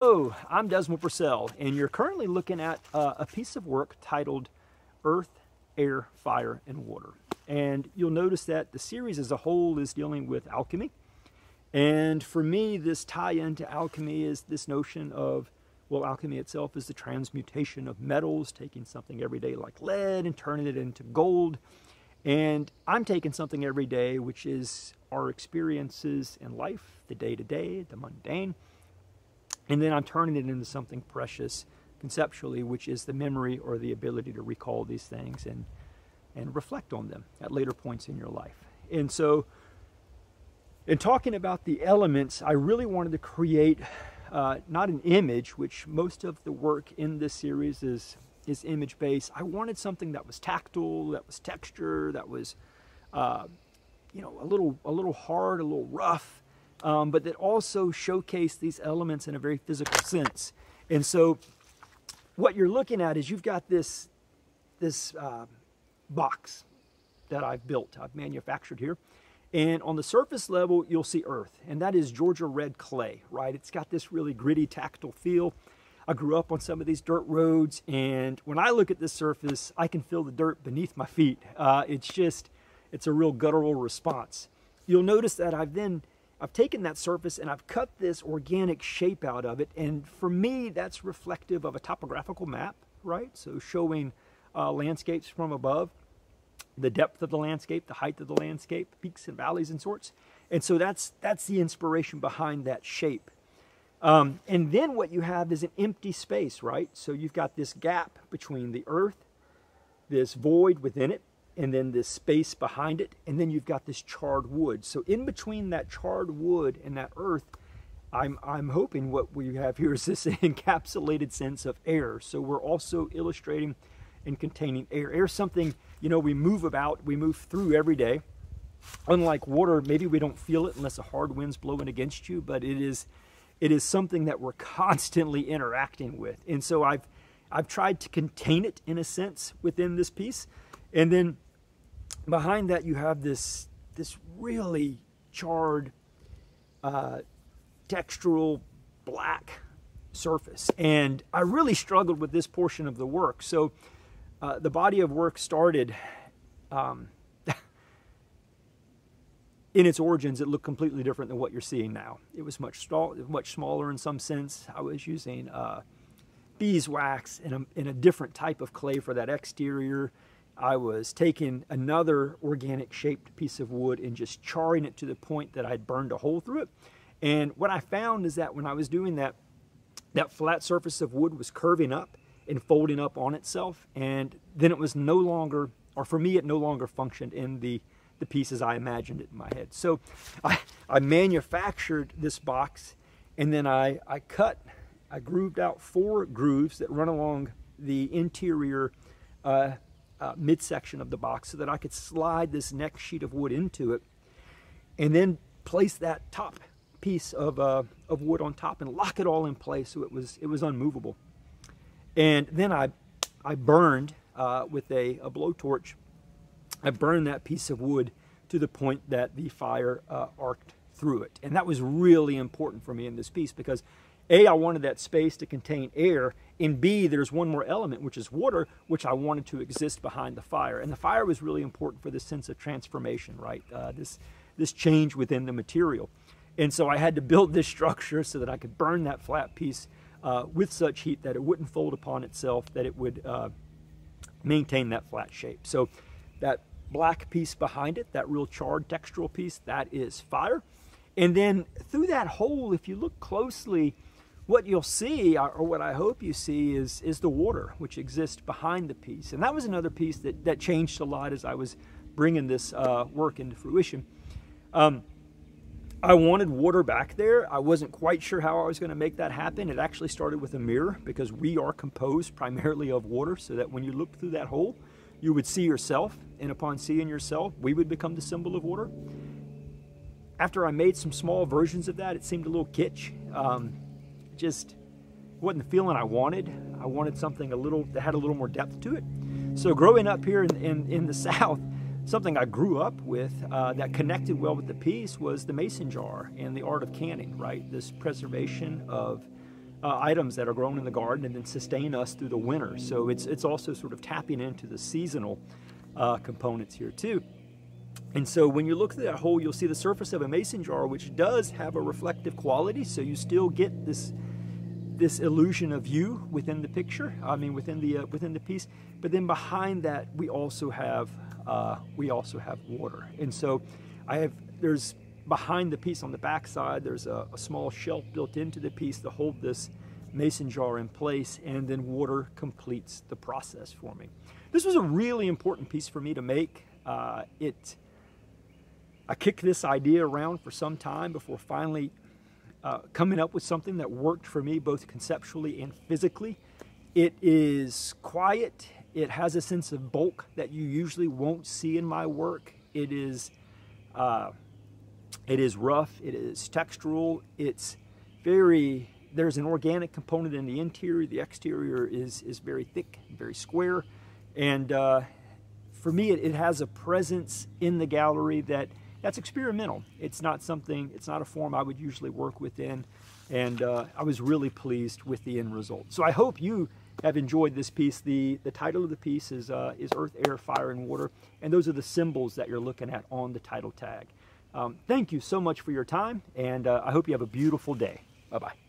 Hello, I'm Desmal Purcell, and you're currently looking at a piece of work titled Earth, Air, Fire, and Water. And you'll notice that the series as a whole is dealing with alchemy. And for me, this tie-in to alchemy is this notion of, well, alchemy itself is the transmutation of metals, taking something every day like lead and turning it into gold. And I'm taking something every day, which is our experiences in life, the day-to-day, the mundane. And then I'm turning it into something precious conceptually, which is the memory or the ability to recall these things and reflect on them at later points in your life. And so in talking about the elements, I really wanted to create not an image, which most of the work in this series is image-based. I wanted something that was tactile, that was texture, that was a little hard, a little rough, but that also showcased these elements in a very physical sense. And so what you're looking at is you've got this box that I've built, I've manufactured here. And on the surface level, you'll see earth, and that is Georgia red clay, right? It's got this really gritty, tactile feel. I grew up on some of these dirt roads, and when I look at this surface, I can feel the dirt beneath my feet. It's a real guttural response. You'll notice that I've taken that surface and I've cut this organic shape out of it, and for me, that's reflective of a topographical map, right? So showing landscapes from above, the depth of the landscape, the height of the landscape, peaks and valleys and sorts. And so that's the inspiration behind that shape. And then what you have is an empty space, right? So you've got this gap between the earth, this void within it, and then this space behind it, and then you've got this charred wood. So in between that charred wood and that earth, I'm hoping what we have here is this encapsulated sense of air. So we're also illustrating and containing air. Air is something, we move about, we move through every day. Unlike water, maybe we don't feel it unless a hard wind's blowing against you, but it is something that we're constantly interacting with. And so I've tried to contain it in a sense within this piece. And then behind that you have this really charred, textural black surface. And I really struggled with this portion of the work. So the body of work started, in its origins, it looked completely different than what you're seeing now. It was much smaller in some sense. I was using beeswax in a different type of clay for that exterior. I was taking another organic shaped piece of wood and just charring it to the point that I'd burned a hole through it. And what I found is that when I was doing that, that flat surface of wood was curving up and folding up on itself. And then it was no longer, or for me, it no longer functioned in the pieces I imagined it in my head. So I manufactured this box, and then I grooved out 4 grooves that run along the interior midsection of the box so that I could slide this next sheet of wood into it, and then place that top piece of wood on top and lock it all in place so it was unmovable. And then I burned with a blowtorch. I burned that piece of wood to the point that the fire arced through it. And that was really important for me in this piece because A, I wanted that space to contain air, and B, there's one more element, which is water, which I wanted to exist behind the fire. And the fire was really important for this sense of transformation, right? This change within the material. And so I had to build this structure so that I could burn that flat piece with such heat that it wouldn't fold upon itself, that it would maintain that flat shape. So that black piece behind it, that real charred textural piece, that is fire. And then through that hole, if you look closely, what you'll see, or what I hope you see, is the water, which exists behind the piece. And that was another piece that changed a lot as I was bringing this work into fruition. I wanted water back there. I wasn't quite sure how I was going to make that happen. It actually started with a mirror because we are composed primarily of water, so that when you looked through that hole, you would see yourself, and upon seeing yourself, we would become the symbol of water. After I made some small versions of that, it seemed a little kitsch. Just wasn't the feeling I wanted. I wanted something that had a little more depth to it. So growing up here in the South, something I grew up with that connected well with the piece was the mason jar and the art of canning, right? This preservation of items that are grown in the garden and then sustain us through the winter. So it's also sort of tapping into the seasonal components here too. And so when you look through that hole, you'll see the surface of a mason jar, which does have a reflective quality. So you still get this illusion of you within the picture. I mean, within the piece. But then behind that, we also have water. And so there's behind the piece on the back side, there's a small shelf built into the piece to hold this mason jar in place, and then water completes the process for me. This was a really important piece for me to make. I kicked this idea around for some time before finally coming up with something that worked for me both conceptually and physically. It is quiet. It has a sense of bulk that you usually won't see in my work. It is rough. It is textural. There's an organic component in the interior. The exterior is very thick, very square. And for me, it has a presence in the gallery that's experimental. It's not a form I would usually work within, and I was really pleased with the end result. So I hope you have enjoyed this piece. The title of the piece is Earth, Air, Fire, and Water, and those are the symbols that you're looking at on the title tag. Thank you so much for your time, and I hope you have a beautiful day. Bye-bye.